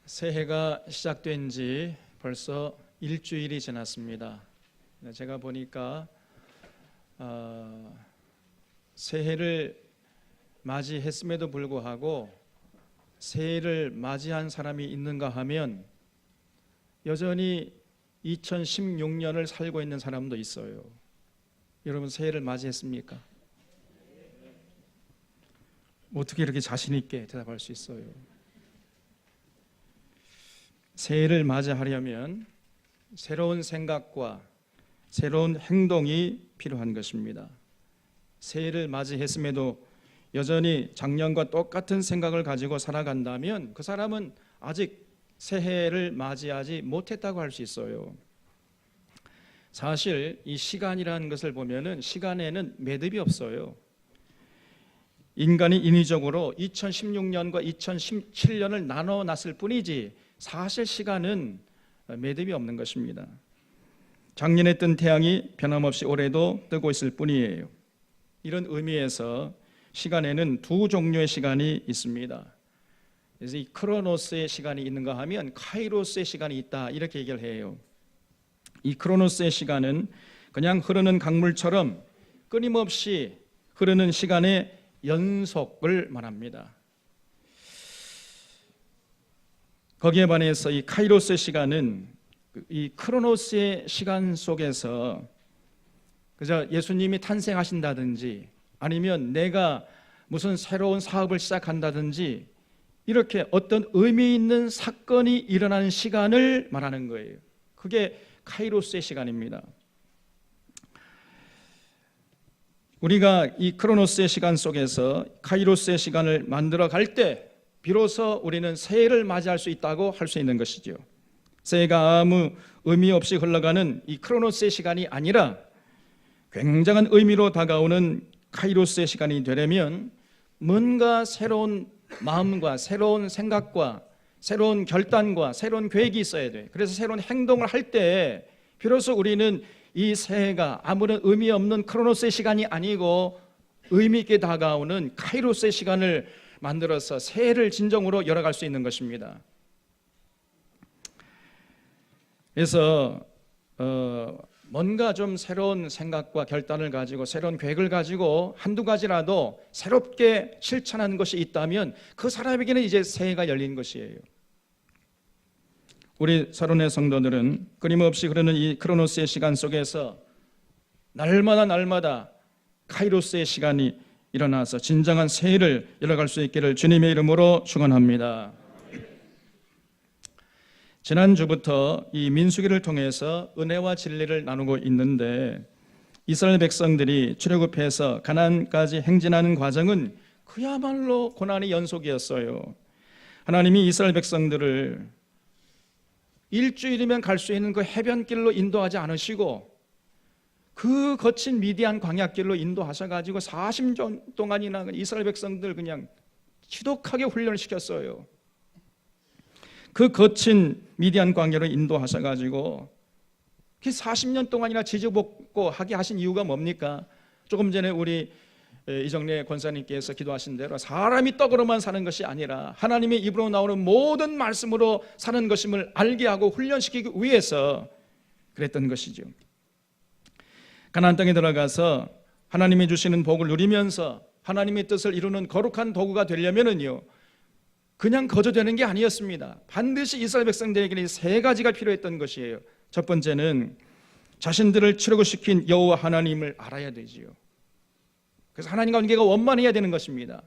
새해가 시작된 지 벌써 일주일이 지났습니다. 제가 보니까 새해를 맞이했음에도 불구하고 새해를 맞이한 사람이 있는가 하면 여전히 2016년을 살고 있는 사람도 있어요. 여러분 새해를 맞이했습니까? 어떻게 이렇게 자신 있게 대답할 수 있어요? 새해를 맞이하려면 새로운 생각과 새로운 행동이 필요한 것입니다. 새해를 맞이했음에도 여전히 작년과 똑같은 생각을 가지고 살아간다면 그 사람은 아직 새해를 맞이하지 못했다고 할 수 있어요. 사실 이 시간이라는 것을 보면은 시간에는 매듭이 없어요. 인간이 인위적으로 2016년과 2017년을 나눠 놨을 뿐이지 사실 시간은 매듭이 없는 것입니다. 작년에 뜬 태양이 변함없이 올해도 뜨고 있을 뿐이에요. 이런 의미에서 시간에는 두 종류의 시간이 있습니다. 그래서 이 크로노스의 시간이 있는가 하면 카이로스의 시간이 있다 이렇게 얘기를 해요. 이 크로노스의 시간은 그냥 흐르는 강물처럼 끊임없이 흐르는 시간의 연속을 말합니다. 거기에 반해서 이 카이로스의 시간은 이 크로노스의 시간 속에서 그저 예수님이 탄생하신다든지 아니면 내가 무슨 새로운 사업을 시작한다든지 이렇게 어떤 의미 있는 사건이 일어나는 시간을 말하는 거예요. 그게 카이로스의 시간입니다. 우리가 이 크로노스의 시간 속에서 카이로스의 시간을 만들어 갈 때 비로소 우리는 새해를 맞이할 수 있다고 할 수 있는 것이죠. 새해가 아무 의미 없이 흘러가는 이 크로노스의 시간이 아니라 굉장한 의미로 다가오는 카이로스의 시간이 되려면 뭔가 새로운 마음과 새로운 생각과 새로운 결단과 새로운 계획이 있어야 돼. 그래서 새로운 행동을 할 때 비로소 우리는 이 새해가 아무런 의미 없는 크로노스의 시간이 아니고 의미 있게 다가오는 카이로스의 시간을 만들어서 새해를 진정으로 열어갈 수 있는 것입니다. 그래서 뭔가 좀 새로운 생각과 결단을 가지고 새로운 계획을 가지고 한두 가지라도 새롭게 실천하는 것이 있다면 그 사람에게는 이제 새해가 열린 것이에요. 우리 서론의 성도들은 끊임없이 흐르는 이 크로노스의 시간 속에서 날마다 카이로스의 시간이 일어나서 진정한 새해를 열어갈 수 있기를 주님의 이름으로 축원합니다. 지난주부터 이 민수기를 통해서 은혜와 진리를 나누고 있는데 이스라엘 백성들이 출애굽해서 가나안까지 행진하는 과정은 그야말로 고난의 연속이었어요. 하나님이 이스라엘 백성들을 일주일이면 갈 수 있는 그 해변길로 인도하지 않으시고 그 거친 미디안 광야길로 인도하셔가지고 40년 동안이나 이스라엘 백성들 그냥 지독하게 훈련을 시켰어요. 그 거친 미디안 광야로 인도하셔가지고 40년 동안이나 지지볶고 하게 하신 이유가 뭡니까? 조금 전에 우리 이정래 권사님께서 기도하신 대로 사람이 떡으로만 사는 것이 아니라 하나님의 입으로 나오는 모든 말씀으로 사는 것임을 알게 하고 훈련시키기 위해서 그랬던 것이죠. 가나안 땅에 들어가서 하나님이 주시는 복을 누리면서 하나님의 뜻을 이루는 거룩한 도구가 되려면은요 그냥 거저되는 게 아니었습니다. 반드시 이스라엘 백성들에게는 세 가지가 필요했던 것이에요. 첫 번째는 자신들을 출애굽시킨 여호와 하나님을 알아야 되지요. 그래서 하나님과 관계가 원만해야 되는 것입니다.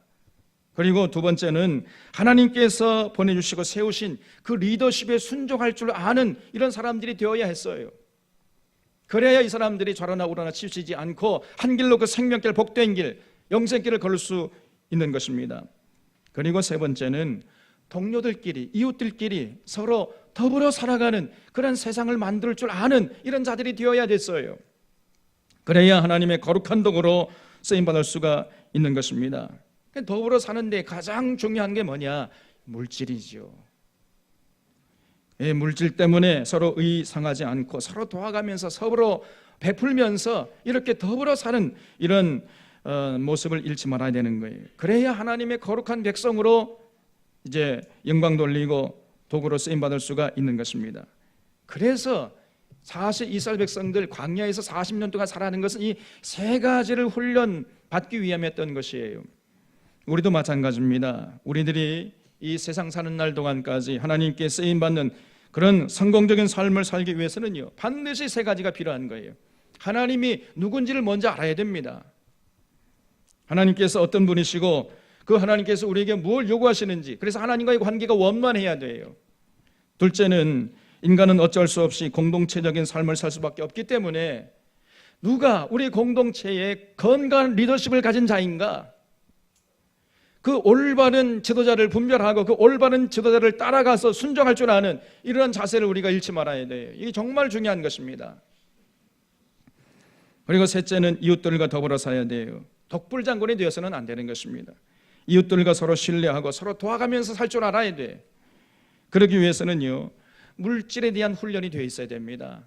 그리고 두 번째는 하나님께서 보내주시고 세우신 그 리더십에 순종할 줄 아는 이런 사람들이 되어야 했어요. 그래야 이 사람들이 좌로나 우로나 치우치지 않고 한 길로 그 생명길 복된 길 영생길을 걸을 수 있는 것입니다. 그리고 세 번째는 동료들끼리 이웃들끼리 서로 더불어 살아가는 그런 세상을 만들 줄 아는 이런 자들이 되어야 됐어요. 그래야 하나님의 거룩한 도구로 쓰임받을 수가 있는 것입니다. 더불어 사는데 가장 중요한 게 뭐냐? 물질이죠. 물질 때문에 서로 의상하지 않고 서로 도와가면서 서로 베풀면서 이렇게 더불어 사는 이런 모습을 잃지 말아야 되는 거예요. 그래야 하나님의 거룩한 백성으로 이제 영광 돌리고 도구로 쓰임받을 수가 있는 것입니다. 그래서 사실 이스라엘 백성들 광야에서 40년 동안 살아가는 것은 이 세 가지를 훈련받기 위함이었던 것이에요. 우리도 마찬가지입니다. 우리들이 이 세상 사는 날 동안까지 하나님께 쓰임받는 그런 성공적인 삶을 살기 위해서는요, 반드시 세 가지가 필요한 거예요. 하나님이 누군지를 먼저 알아야 됩니다. 하나님께서 어떤 분이시고 그 하나님께서 우리에게 뭘 요구하시는지, 그래서 하나님과의 관계가 원만해야 돼요. 둘째는 인간은 어쩔 수 없이 공동체적인 삶을 살 수밖에 없기 때문에 누가 우리 공동체에 건강한 리더십을 가진 자인가, 그 올바른 지도자를 분별하고 그 올바른 지도자를 따라가서 순종할 줄 아는 이러한 자세를 우리가 잃지 말아야 돼요. 이게 정말 중요한 것입니다. 그리고 셋째는 이웃들과 더불어 살아야 돼요. 독불장군이 되어서는 안 되는 것입니다. 이웃들과 서로 신뢰하고 서로 도와가면서 살 줄 알아야 돼. 그러기 위해서는요, 물질에 대한 훈련이 되어 있어야 됩니다.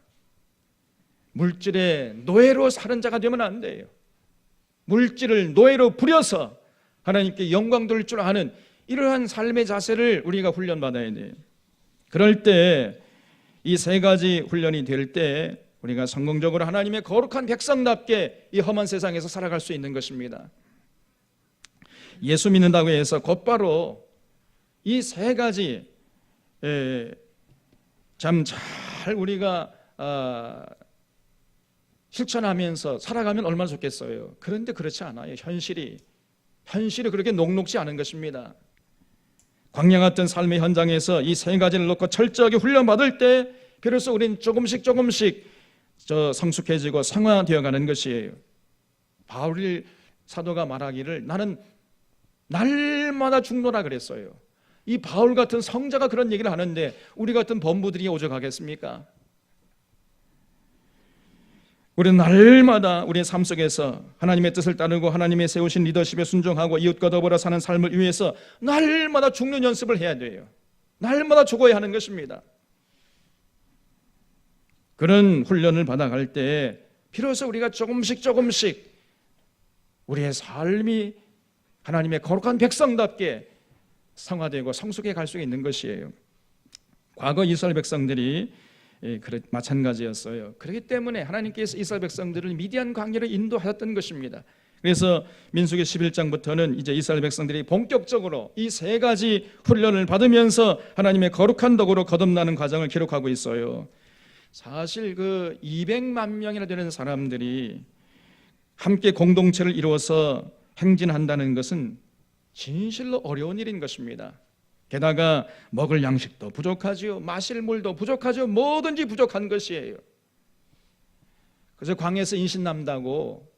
물질의 노예로 사는 자가 되면 안 돼요. 물질을 노예로 부려서 하나님께 영광 돌릴 줄 아는 이러한 삶의 자세를 우리가 훈련받아야 돼요. 그럴 때 이 세 가지 훈련이 될 때 우리가 성공적으로 하나님의 거룩한 백성답게 이 험한 세상에서 살아갈 수 있는 것입니다. 예수 믿는다고 해서 곧바로 이 세 가지 참 잘 우리가 실천하면서 살아가면 얼마나 좋겠어요. 그런데 그렇지 않아요. 현실이 그렇게 녹록지 않은 것입니다. 광야 같은 삶의 현장에서 이 세 가지를 놓고 철저하게 훈련받을 때 비로소 우리는 조금씩 성숙해지고 성화되어 가는 것이에요. 바울 사도가 말하기를 나는 날마다 죽노라 그랬어요. 이 바울 같은 성자가 그런 얘기를 하는데 우리 같은 범부들이 오죽하겠습니까? 우리는 날마다 우리의 삶 속에서 하나님의 뜻을 따르고 하나님의 세우신 리더십에 순종하고 이웃과 더불어 사는 삶을 위해서 날마다 죽는 연습을 해야 돼요. 날마다 죽어야 하는 것입니다. 그런 훈련을 받아갈 때 비로소 우리가 조금씩 우리의 삶이 하나님의 거룩한 백성답게 성화되고 성숙해 갈 수 있는 것이에요. 과거 이스라엘 백성들이 마찬가지였어요. 그렇기 때문에 하나님께서 이스라엘 백성들을 미디안 광야로 인도하셨던 것입니다. 그래서 민수기 11장부터는 이제 이스라엘 백성들이 본격적으로 이 세 가지 훈련을 받으면서 하나님의 거룩한 덕으로 거듭나는 과정을 기록하고 있어요. 사실 그 200만 명이나 되는 사람들이 함께 공동체를 이루어서 행진한다는 것은 진실로 어려운 일인 것입니다. 게다가 먹을 양식도 부족하지요, 마실 물도 부족하지요, 뭐든지 부족한 것이에요. 그래서 광야에서 인신남다고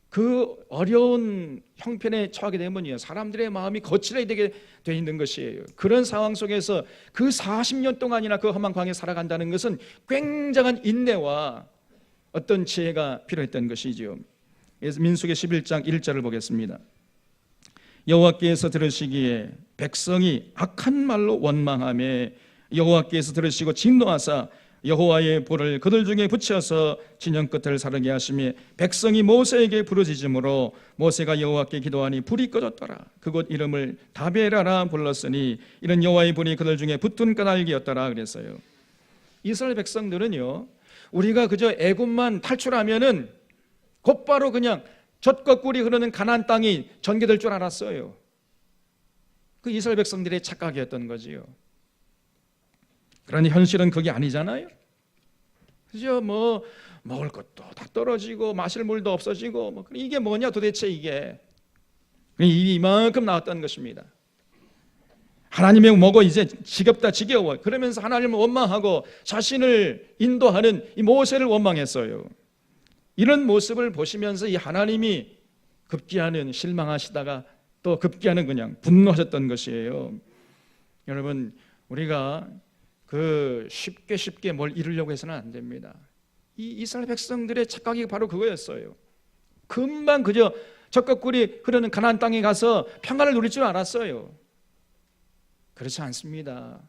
그 어려운 형편에 처하게 되면요, 사람들의 마음이 거칠어야 되게 돼 있는 것이에요. 그런 상황 속에서 그 40년 동안이나 그 험한 광야에 살아간다는 것은 굉장한 인내와 어떤 지혜가 필요했던 것이죠. 그래서 민수기 11장 1절을 보겠습니다. 여호와께서 들으시기에 백성이 악한 말로 원망하며 여호와께서 들으시고 진노하사 여호와의 불을 그들 중에 붙여서 진영 끝을 사르게 하시며 백성이 모세에게 부르짖음으로 모세가 여호와께 기도하니 불이 꺼졌더라. 그곳 이름을 다베라라 불렀으니 이는 여호와의 불이 그들 중에 붙은 까닭이었더라 그랬어요. 이스라엘 백성들은요, 우리가 그저 애굽만 탈출하면은 곧바로 그냥 젖과 꿀이 흐르는 가나안 땅이 전개될 줄 알았어요. 그 이스라엘 백성들의 착각이었던 거지요. 그러니 현실은 그게 아니잖아요. 그죠? 뭐 먹을 것도 다 떨어지고 마실 물도 없어지고 이게 뭐냐 도대체 이게 이만큼 나왔다는 것입니다. 하나님의 뭐고 이제 지겹다 지겨워 그러면서 하나님을 원망하고 자신을 인도하는 이 모세를 원망했어요. 이런 모습을 보시면서 이 하나님이 급기야는 실망하시다가 또 급기야는 그냥 분노하셨던 것이에요. 여러분, 우리가 그 쉽게 뭘 이루려고 해서는 안 됩니다. 이 이스라엘 백성들의 착각이 바로 그거였어요. 금방 그저 젖과 꿀이 흐르는 가나안 땅에 가서 평안을 누릴 줄 알았어요. 그렇지 않습니다.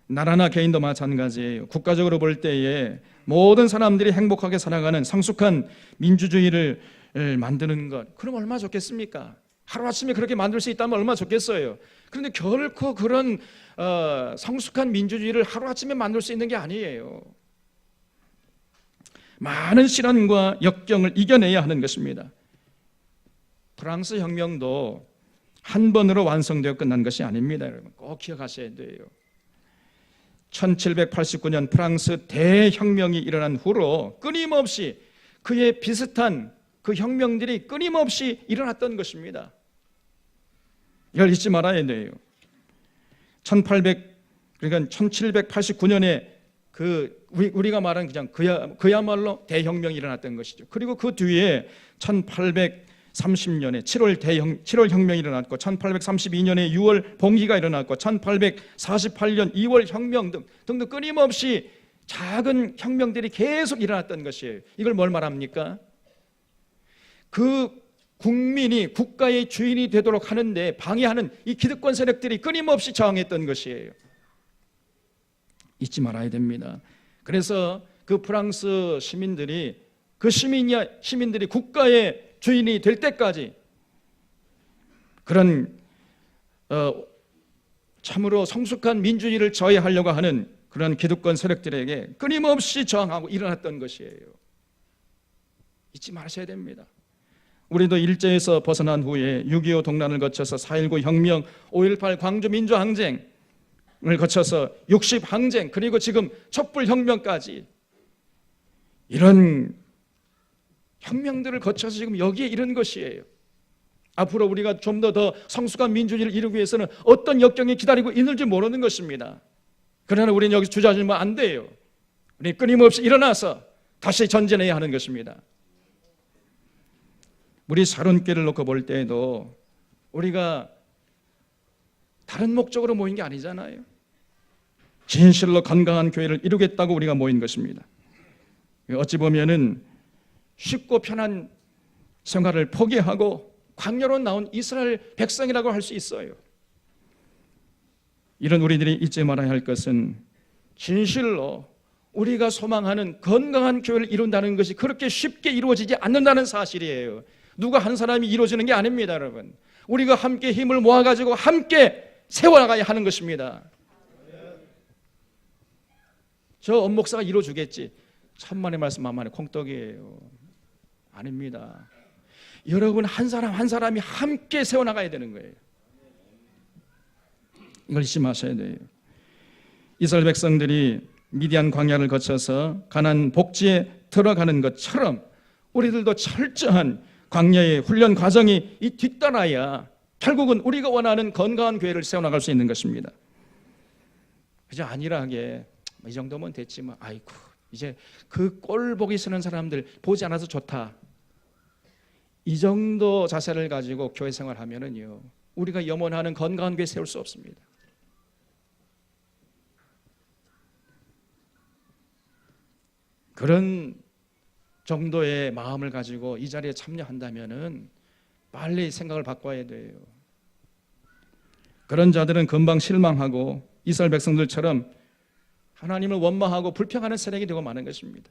나라나 개인도 마찬가지예요. 국가적으로 볼 때에 모든 사람들이 행복하게 살아가는 성숙한 민주주의를 만드는 것, 그럼 얼마나 좋겠습니까? 하루아침에 그렇게 만들 수 있다면 얼마나 좋겠어요. 그런데 결코 그런 성숙한 민주주의를 하루아침에 만들 수 있는 게 아니에요. 많은 시련과 역경을 이겨내야 하는 것입니다. 프랑스 혁명도 한 번으로 완성되어 끝난 것이 아닙니다. 여러분 꼭 기억하셔야 돼요. 1789년 프랑스 대혁명이 일어난 후로 끊임없이 그에 비슷한 그 혁명들이 끊임없이 일어났던 것입니다. 이걸 잊지 말아야 돼요. 1789년에 우리가 말하는 그냥 그야말로 대혁명이 일어났던 것이죠. 그리고 그 뒤에 1830년에 7월 혁명이 일어났고 1832년에 6월 봉기가 일어났고 1848년 2월 혁명 등등 끊임없이 작은 혁명들이 계속 일어났던 것이에요. 이걸 뭘 말합니까? 그 국민이 국가의 주인이 되도록 하는데 방해하는 이 기득권 세력들이 끊임없이 저항했던 것이에요. 잊지 말아야 됩니다. 그래서 그 프랑스 시민들이 시민들이 국가의 주인이 될 때까지 그런 참으로 성숙한 민주주의를 저해하려고 하는 그런 기득권 세력들에게 끊임없이 저항하고 일어났던 것이에요. 잊지 마셔야 됩니다. 우리도 일제에서 벗어난 후에 6.25 동란을 거쳐서 4.19 혁명, 5.18 광주 민주항쟁을 거쳐서 60 항쟁, 그리고 지금 촛불혁명까지 이런 혁명들을 거쳐서 지금 여기에 이른 것이에요. 앞으로 우리가 좀 더 성숙한 민주주의를 이루기 위해서는 어떤 역경이 기다리고 있는지 모르는 것입니다. 그러나 우리는 여기서 주저앉으면 안 돼요. 우리 끊임없이 일어나서 다시 전진해야 하는 것입니다. 우리 사론교회를 놓고 볼 때에도 우리가 다른 목적으로 모인 게 아니잖아요. 진실로 건강한 교회를 이루겠다고 우리가 모인 것입니다. 어찌 보면은 쉽고 편한 생활을 포기하고 광야로 나온 이스라엘 백성이라고 할 수 있어요. 이런 우리들이 잊지 말아야 할 것은 진실로 우리가 소망하는 건강한 교회를 이룬다는 것이 그렇게 쉽게 이루어지지 않는다는 사실이에요. 누가 한 사람이 이루어지는 게 아닙니다, 여러분. 우리가 함께 힘을 모아가지고 함께 세워나가야 하는 것입니다. 저 엄목사가 이루어주겠지. 천만의 말씀 만만의 콩떡이에요. 아닙니다. 여러분 한 사람 한 사람이 함께 세워나가야 되는 거예요. 이걸 잊지 마셔야 돼요. 이스라엘 백성들이 미디안 광야를 거쳐서 가나안 복지에 들어가는 것처럼 우리들도 철저한 광야의 훈련 과정이 뒤따라야 결국은 우리가 원하는 건강한 교회를 세워나갈 수 있는 것입니다. 그저 안일하게 이 정도면 됐지만 아이고 이제 그 꼴 보기 싫은 사람들 보지 않아서 좋다. 이 정도 자세를 가지고 교회 생활하면은요 우리가 염원하는 건강한 교회 세울 수 없습니다. 그런 정도의 마음을 가지고 이 자리에 참여한다면은 빨리 생각을 바꿔야 돼요. 그런 자들은 금방 실망하고 이스라엘 백성들처럼 하나님을 원망하고 불평하는 세력이 되고 마는 것입니다.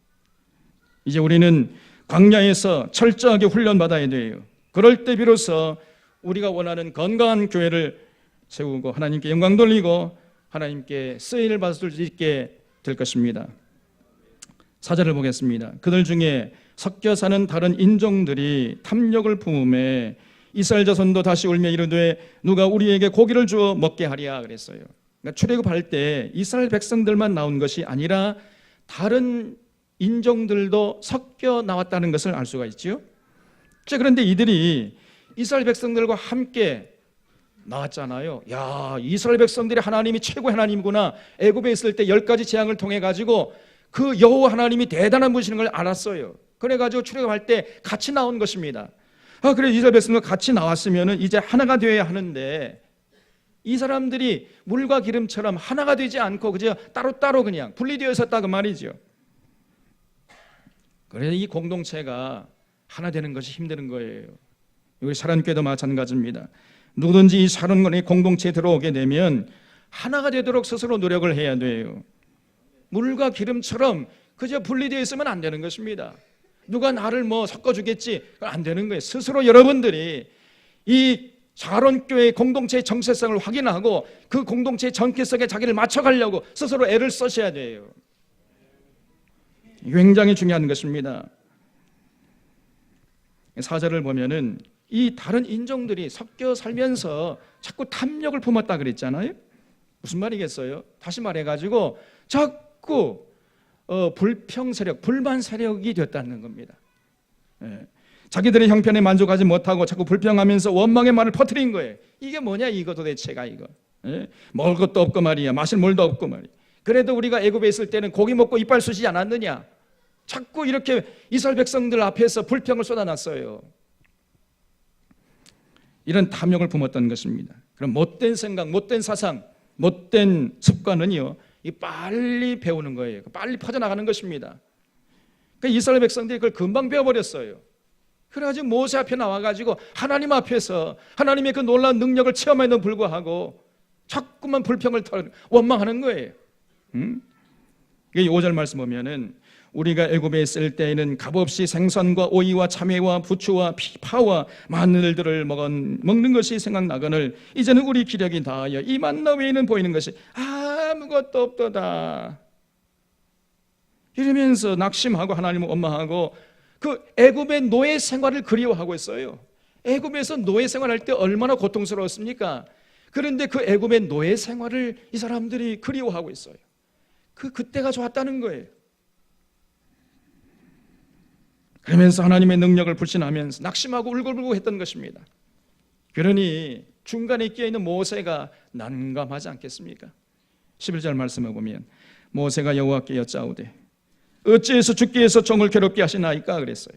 이제 우리는 광야에서 철저하게 훈련받아야 돼요. 그럴 때 비로소 우리가 원하는 건강한 교회를 세우고 하나님께 영광 돌리고 하나님께 쓰임을 받을 수 있게 될 것입니다. 4절을 보겠습니다. 그들 중에 섞여 사는 다른 인종들이 탐욕을 품음에 이스라엘 자손도 다시 울며 이르되 누가 우리에게 고기를 주어 먹게 하랴 그랬어요. 그러니까 출애굽할 때 이스라엘 백성들만 나온 것이 아니라 다른 인종들도 섞여 나왔다는 것을 알 수가 있지요. 그런데 이들이 이스라엘 백성들과 함께 나왔잖아요. 야, 이스라엘 백성들이 하나님이 최고의 하나님이구나. 애굽에 있을 때 10가지 재앙을 통해 가지고 그 여호와 하나님이 대단한 분이신 걸 알았어요. 그래가지고 출애굽할 때 같이 나온 것입니다. 그래 이스라엘 백성들 같이 나왔으면 이제 하나가 되어야 하는데 이 사람들이 물과 기름처럼 하나가 되지 않고 그저 따로따로 그냥 분리되어 있었다 그 말이죠. 그래서 이 공동체가 하나 되는 것이 힘든 거예요. 우리 사랑교회도 마찬가지입니다. 누구든지 이 사랑의 공동체에 들어오게 되면 하나가 되도록 스스로 노력을 해야 돼요. 물과 기름처럼 그저 분리되어 있으면 안 되는 것입니다. 누가 나를 뭐 섞어주겠지 안 되는 거예요. 스스로 여러분들이 이 샤론교회 공동체의 정체성을 확인하고 그 공동체의 정체성에 자기를 맞춰가려고 스스로 애를 쓰셔야 돼요. 굉장히 중요한 것입니다. 사절을 보면은 이 다른 인종들이 섞여 살면서 자꾸 탐욕을 품었다 그랬잖아요. 무슨 말이겠어요? 다시 말해가지고 자꾸 불평 세력, 불만 세력이 됐다는 겁니다. 자기들의 형편에 만족하지 못하고 자꾸 불평하면서 원망의 말을 퍼뜨린 거예요. 이게 뭐냐 이거 도대체가 이거. 먹을 것도 없고 말이야, 마실 물도 없고 말이야. 그래도 우리가 애굽에 있을 때는 고기 먹고 이빨 쑤시지 않았느냐. 자꾸 이렇게 이스라엘 백성들 앞에서 불평을 쏟아놨어요. 이런 탐욕을 품었던 것입니다. 그럼 못된 생각, 못된 사상, 못된 습관은요, 빨리 배우는 거예요. 빨리 퍼져나가는 것입니다. 그러니까 이스라엘 백성들이 그걸 금방 배워버렸어요. 그래가지고 모세 앞에 나와가지고 하나님 앞에서 하나님의 그 놀라운 능력을 체험에도 불구하고 자꾸만 불평을 원망하는 거예요. 5절 말씀 보면은 우리가 애굽에 있을 때에는 값없이 생선과 오이와 참외와 부추와 파와 마늘들을 먹는 것이 생각나거늘 이제는 우리 기력이 다하여 이 만나 외에는 보이는 것이 아무것도 없도다. 이러면서 낙심하고 하나님을 원망하고 그 애굽의 노예 생활을 그리워하고 있어요. 애굽에서 노예 생활할 때 얼마나 고통스러웠습니까? 그런데 그 애굽의 노예 생활을 이 사람들이 그리워하고 있어요. 그때가 좋았다는 거예요. 그러면서 하나님의 능력을 불신하면서 낙심하고 울고불고 했던 것입니다. 그러니 중간에 끼어있는 모세가 난감하지 않겠습니까? 11절 말씀을 보면 모세가 여호와께 여짜오되 어찌해서 주께서 종을 괴롭게 하시나이까 그랬어요.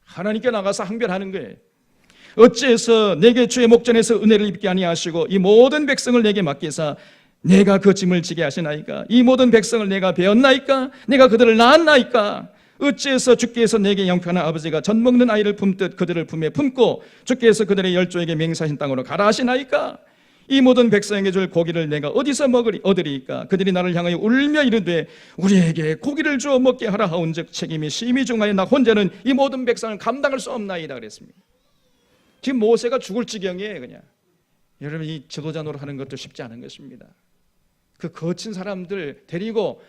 하나님께 나가서 항변하는 거예요. 어찌해서 내게 주의 목전에서 은혜를 입게 아니하시고 이 모든 백성을 내게 맡기사 내가 그 짐을 지게 하시나이까? 이 모든 백성을 내가 배웠나이까? 내가 그들을 낳았나이까? 어찌해서 주께서 내게 영편한 아버지가 젖 먹는 아이를 품듯 그들을 품에 품고 주께서 그들의 열조에게 맹세하신 땅으로 가라 하시나이까? 이 모든 백성에게 줄 고기를 내가 어디서 얻으리이까? 그들이 나를 향하여 울며 이르되 우리에게 고기를 주어 먹게 하라 하온즉 책임이 심히 중하여 나 혼자는 이 모든 백성을 감당할 수 없나이다 그랬습니다. 지금 모세가 죽을 지경이에요. 그냥 여러분 이 지도자 노릇하는 것도 쉽지 않은 것입니다. 그 거친 사람들 데리고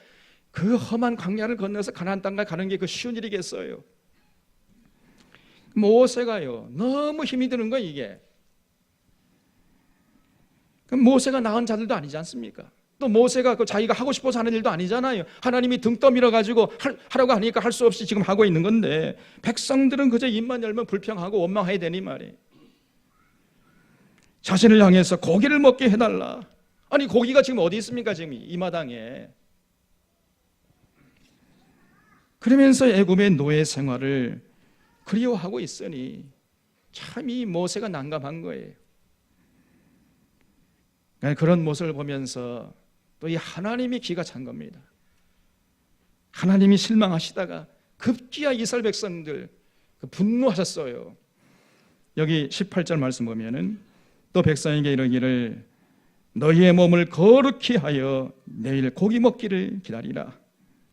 그 험한 광야를 건너서 가나안 땅까지 가는 게 그 쉬운 일이겠어요? 모세가요 너무 힘이 드는 거예요. 이게 그럼 모세가 낳은 자들도 아니지 않습니까? 또 모세가 자기가 하고 싶어서 하는 일도 아니잖아요. 하나님이 등 떠밀어 가지고 하라고 하니까 할 수 없이 지금 하고 있는 건데 백성들은 그저 입만 열면 불평하고 원망해야 되니 말이에요. 자신을 향해서 고기를 먹게 해달라. 아니 고기가 지금 어디 있습니까? 지금 이 마당에. 그러면서 애굽의 노예 생활을 그리워하고 있으니 참 이 모세가 난감한 거예요. 그런 모습을 보면서 또 이 하나님이 기가 찬 겁니다. 하나님이 실망하시다가 급기야 이스라엘 백성들 분노하셨어요. 여기 18절 말씀 보면은 또 백성에게 이르기를 너희의 몸을 거룩히 하여 내일 고기 먹기를 기다리라.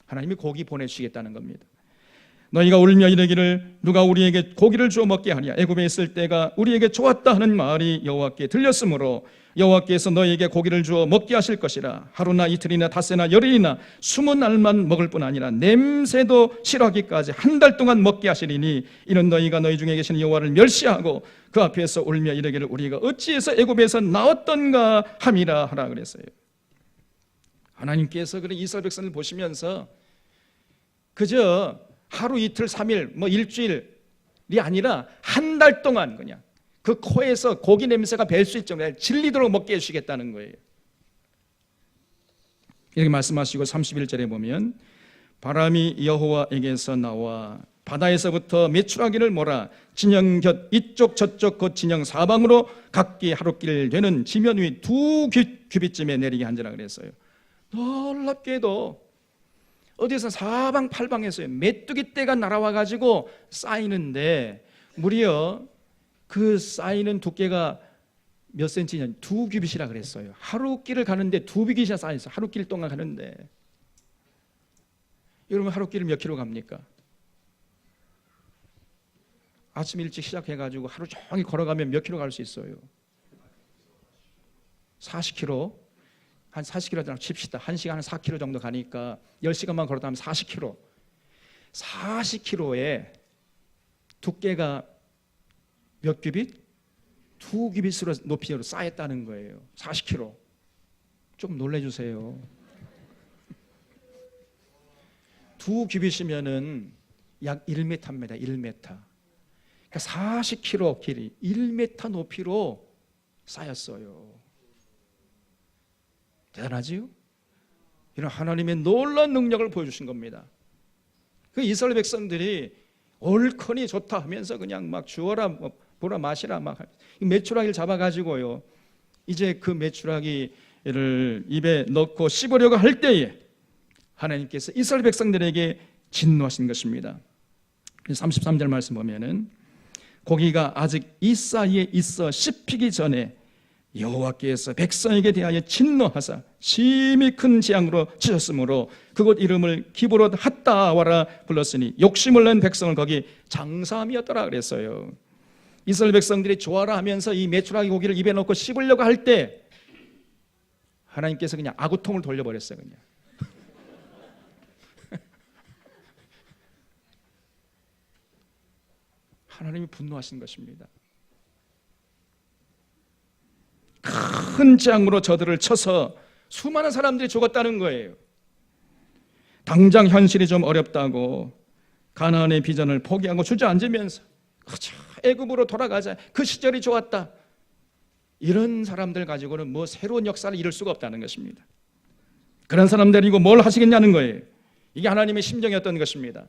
하나님이 고기 보내주시겠다는 겁니다. 너희가 울며 이르기를 누가 우리에게 고기를 주어 먹게 하냐? 애굽에 있을 때가 우리에게 좋았다 하는 말이 여호와께 들렸으므로 여호와께서 너희에게 고기를 주어 먹게 하실 것이라. 하루나 이틀이나 닷새나 열흘이나 20날만 먹을 뿐 아니라 냄새도 싫어하기까지 한 달 동안 먹게 하시리니 이는 너희가 너희 중에 계시는 여호와를 멸시하고 그 앞에서 울며 이르기를 우리가 어찌해서 애굽에서 나왔던가 함이라 하라 그랬어요. 하나님께서 그런 이스라엘 백성을 보시면서 그저 하루 이틀 3일 일주일이 아니라 한 달 동안 그냥 그 코에서 고기 냄새가 뵐 수 있죠. 질리도록 먹게 해주시겠다는 거예요. 이렇게 말씀하시고 31절에 보면 바람이 여호와에게서 나와 바다에서부터 메추라기를 몰아 진영 곁 이쪽 저쪽 곧 진영 사방으로 각기 하루길 되는 지면 위 2규빗쯤에 내리게 한지라 그랬어요. 놀랍게도 어디서 사방팔방에서 메뚜기 떼가 날아와 가지고 쌓이는데 무려 그 쌓이는 두께가 몇 센치냐 2규빗이라 그랬어요. 하루 길을 가는데 2규빗이나 쌓여있어요. 하루 길 동안 가는데 여러분 하루 길을 몇 킬로 갑니까? 아침 일찍 시작해가지고 하루 종일 걸어가면 몇 킬로 갈 수 있어요? 40킬로. 한 40킬로 칩시다. 1시간 한 4킬로 정도 가니까 10시간만 걸었다 하면 40킬로. 40킬로에 두께가 몇 규빗? 2규빗으로 높이로 쌓였다는 거예요. 40킬로. 좀 놀래주세요. 2규빗이면은 약 1m입니다. 1m. 그러니까 40킬로 길이 1m 높이로 쌓였어요. 대단하지요? 이런 하나님의 놀라운 능력을 보여주신 겁니다. 그 이스라엘 백성들이 얼큰이 좋다 하면서 그냥 막 주어라 보라 마시라 막 메추라기를 잡아가지고요, 이제 그 메추라기를 입에 넣고 씹으려고 할 때에 하나님께서 이스라엘 백성들에게 진노하신 것입니다. 33절 말씀 보면은 고기가 아직 이 사이에 있어 씹히기 전에 여호와께서 백성에게 대하여 진노하사 심히 큰 재앙으로 치셨으므로 그곳 이름을 기브롯 핫다와라 불렀으니 욕심을 낸 백성을 거기 장사함이었더라 그랬어요. 이스라엘 백성들이 좋아라 하면서 이 메추라기 고기를 입에 넣고 씹으려고 할 때 하나님께서 그냥 아구통을 돌려버렸어요. 그냥 하나님이 분노하신 것입니다. 큰 재앙으로 저들을 쳐서 수많은 사람들이 죽었다는 거예요. 당장 현실이 좀 어렵다고 가나안의 비전을 포기하고 주저앉으면서 애굽으로 돌아가자, 그 시절이 좋았다, 이런 사람들 가지고는 뭐 새로운 역사를 이룰 수가 없다는 것입니다. 그런 사람들이 이거 뭘 하시겠냐는 거예요. 이게 하나님의 심정이었던 것입니다.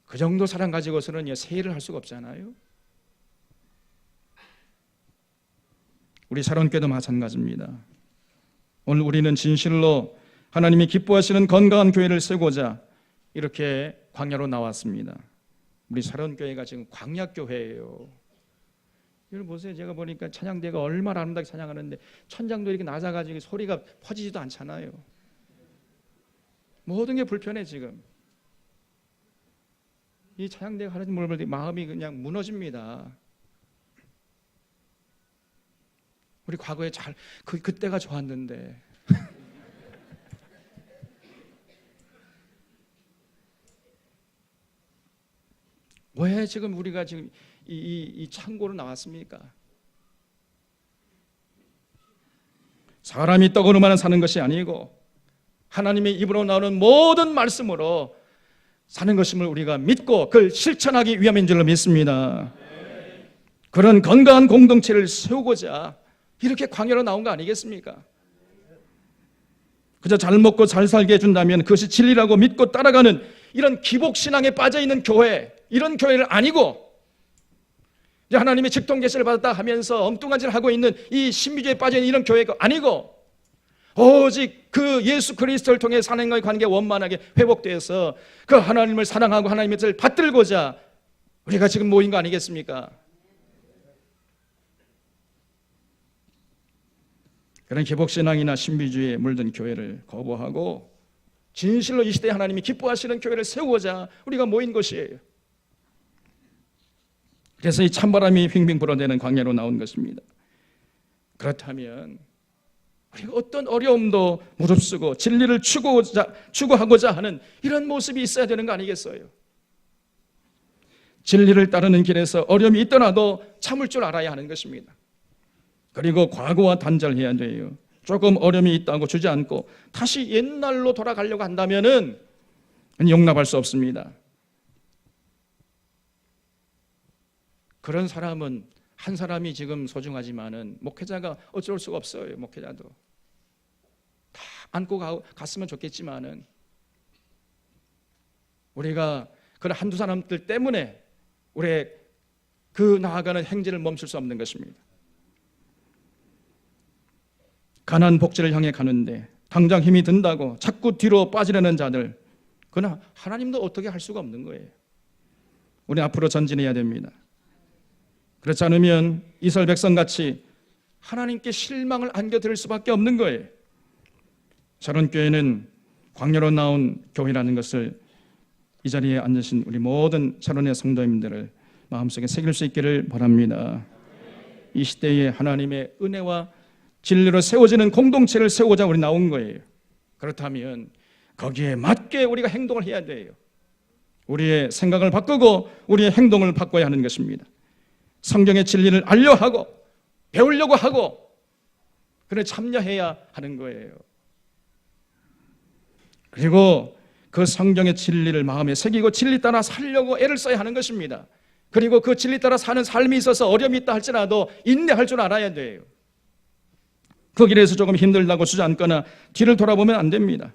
그 정도 사랑 가지고서는 세일을 할 수가 없잖아요. 우리 사론교도 마찬가지입니다. 오늘 우리는 진실로 하나님이 기뻐하시는 건강한 교회를 세우고자 이렇게 광야로 나왔습니다. 우리 사론교회가 지금 광야교회예요. 이걸 보세요. 제가 보니까 찬양대가 얼마나 아름답게 찬양하는데 천장도 이렇게 낮아가지고 소리가 퍼지지도 않잖아요. 모든 게 불편해. 지금 이 찬양대가 하나님 볼 때 마음이 그냥 무너집니다. 우리 과거에 그때가 좋았는데 왜 지금 우리가 지금 이 창고로 나왔습니까? 사람이 떡으로만 사는 것이 아니고 하나님의 입으로 나오는 모든 말씀으로 사는 것임을 우리가 믿고 그걸 실천하기 위함인 줄로 믿습니다. 그런 건강한 공동체를 세우고자 이렇게 광야로 나온 거 아니겠습니까? 그저 잘 먹고 잘 살게 해준다면 그것이 진리라고 믿고 따라가는 이런 기복신앙에 빠져있는 교회, 이런 교회를 아니고 이제 하나님의 직통계시를 받았다 하면서 엉뚱한 짓을 하고 있는 이 신비주의에 빠져있는 이런 교회가 아니고 오직 그 예수 그리스도를 통해 사랑과의 관계가 원만하게 회복되어서 그 하나님을 사랑하고 하나님의 뜻을 받들고자 우리가 지금 모인 거 아니겠습니까? 그런 기복신앙이나 신비주의에 물든 교회를 거부하고 진실로 이 시대에 하나님이 기뻐하시는 교회를 세우고자 우리가 모인 것이에요. 그래서 이 찬바람이 빙빙 불어대는 광야로 나온 것입니다. 그렇다면 우리가 어떤 어려움도 무릅쓰고 진리를 추구하고자 하는 이런 모습이 있어야 되는 거 아니겠어요? 진리를 따르는 길에서 어려움이 있더라도 참을 줄 알아야 하는 것입니다. 그리고 과거와 단절해야 돼요. 조금 어려움이 있다고 주저앉고 다시 옛날로 돌아가려고 한다면은 용납할 수 없습니다. 그런 사람은 한 사람이 지금 소중하지만은 목회자가 어쩔 수가 없어요. 목회자도 다 안고 갔으면 좋겠지만은 우리가 그런 한두 사람들 때문에 우리의 그 나아가는 행진을 멈출 수 없는 것입니다. 가난 복지를 향해 가는데 당장 힘이 든다고 자꾸 뒤로 빠지려는 자들, 그러나 하나님도 어떻게 할 수가 없는 거예요. 우리 앞으로 전진해야 됩니다. 그렇지 않으면 이스라엘 백성같이 하나님께 실망을 안겨드릴 수밖에 없는 거예요. 사론교회는 광야로 나온 교회라는 것을 이 자리에 앉으신 우리 모든 샤론의 성도님들을 마음속에 새길 수 있기를 바랍니다. 이 시대에 하나님의 은혜와 진리로 세워지는 공동체를 세우고자 우리 나온 거예요. 그렇다면 거기에 맞게 우리가 행동을 해야 돼요. 우리의 생각을 바꾸고 우리의 행동을 바꿔야 하는 것입니다. 성경의 진리를 알려 하고 배우려고 하고 그래 참여해야 하는 거예요. 그리고 그 성경의 진리를 마음에 새기고 진리 따라 살려고 애를 써야 하는 것입니다. 그리고 그 진리 따라 사는 삶이 있어서 어려움이 있다 할지라도 인내할 줄 알아야 돼요. 그 길에서 조금 힘들다고 주저앉거나 뒤를 돌아보면 안 됩니다.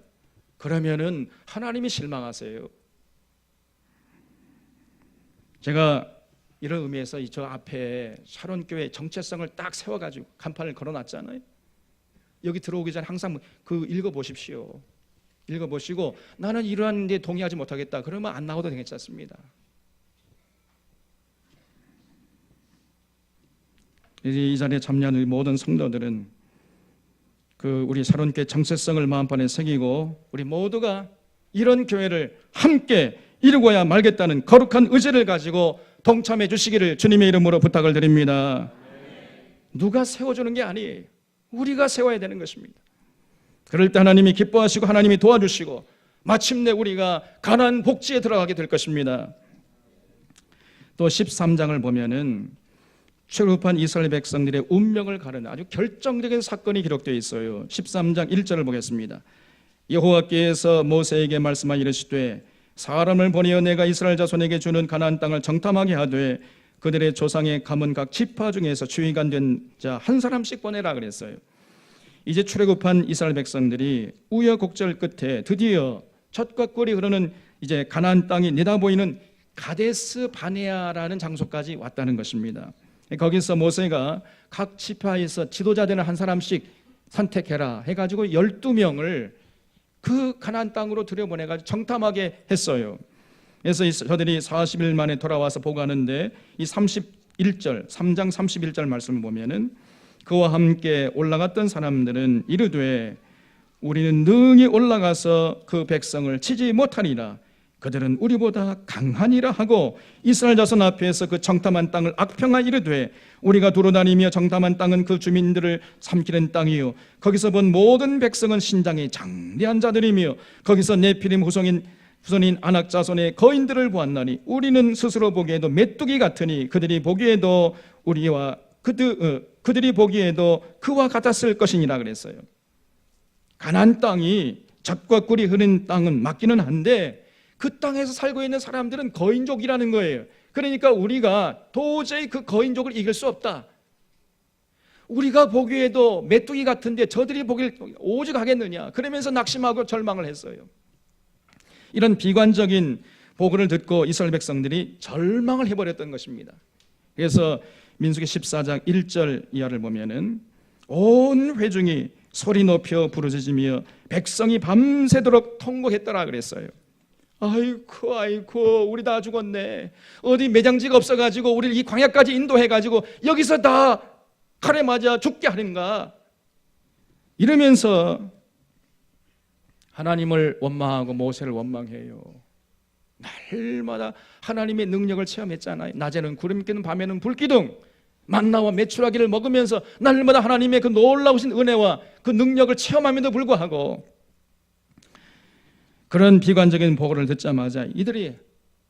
그러면은 하나님이 실망하세요. 제가 이런 의미에서 저 앞에 샤론교회 정체성을 딱 세워가지고 간판을 걸어놨잖아요. 여기 들어오기 전에 항상 그 읽어보십시오. 읽어보시고 나는 이러한 데 동의하지 못하겠다 그러면 안 나와도 괜찮습니다. 이 자리에 참여하는 모든 성도들은 그 우리 샤론교회 정체성을 마음판에 새기고 우리 모두가 이런 교회를 함께 이루어야 말겠다는 거룩한 의지를 가지고 동참해 주시기를 주님의 이름으로 부탁을 드립니다. 누가 세워주는 게 아니에요. 우리가 세워야 되는 것입니다. 그럴 때 하나님이 기뻐하시고 하나님이 도와주시고 마침내 우리가 가나안 복지에 들어가게 될 것입니다. 또 13장을 보면은 출애굽한 이스라엘 백성들의 운명을 가르는 아주 결정적인 사건이 기록되어 있어요. 13장 1절을 보겠습니다. 여호와께서 모세에게 말씀하여 이르시되 사람을 보내어 내가 이스라엘 자손에게 주는 가나안 땅을 정탐하게 하되 그들의 조상의 가문 각 지파 중에서 주의관 된 자 한 사람씩 보내라 그랬어요. 이제 출애굽한 이스라엘 백성들이 우여곡절 끝에 드디어 젖과 꿀이 흐르는 이제 가나안 땅이 내다보이는 가데스 바네아라는 장소까지 왔다는 것입니다. 거기서 모세가 각 지파에서 지도자 되는 한 사람씩 선택해라 해가지고 12명을 그 가나안 땅으로 들여보내가지고 정탐하게 했어요. 그래서 저들이 40일 만에 돌아와서 보고하는데 이 31절 3장 31절 말씀을 보면은 그와 함께 올라갔던 사람들은 이르되 우리는 능히 올라가서 그 백성을 치지 못하리라. 그들은 우리보다 강하니라 하고 이스라엘 자손 앞에서 그 정탐한 땅을 악평하 이르되 우리가 두루다니며 정탐한 땅은 그 주민들을 삼키는 땅이요 거기서 본 모든 백성은 신장이 장대한 자들이며 거기서 네피림 후손인 아낙 자손의 거인들을 보았나니 우리는 스스로 보기에도 메뚜기 같으니 그들이 보기에도 그들이 보기에도 그와 같았을 것이니라 그랬어요. 가나안 땅이 젖과 꿀이 흐르는 땅은 맞기는 한데 그 땅에서 살고 있는 사람들은 거인족이라는 거예요. 그러니까 우리가 도저히 그 거인족을 이길 수 없다. 우리가 보기에도 메뚜기 같은데 저들이 보기를 오직 하겠느냐. 그러면서 낙심하고 절망을 했어요. 이런 비관적인 보고를 듣고 이스라엘 백성들이 절망을 해버렸던 것입니다. 그래서 민수기 14장 1절 이하를 보면은 온 회중이 소리 높여 부르짖으며 백성이 밤새도록 통곡했더라 그랬어요. 아이고 우리 다 죽었네. 어디 매장지가 없어가지고 우리를 이 광야까지 인도해가지고 여기서 다 칼에 맞아 죽게 하는가 이러면서 하나님을 원망하고 모세를 원망해요. 날마다 하나님의 능력을 체험했잖아요. 낮에는 구름 기둥 밤에는 불 기둥 만나와 메추라기를 먹으면서 날마다 하나님의 그 놀라우신 은혜와 그 능력을 체험함에도 불구하고 그런 비관적인 보고를 듣자마자 이들이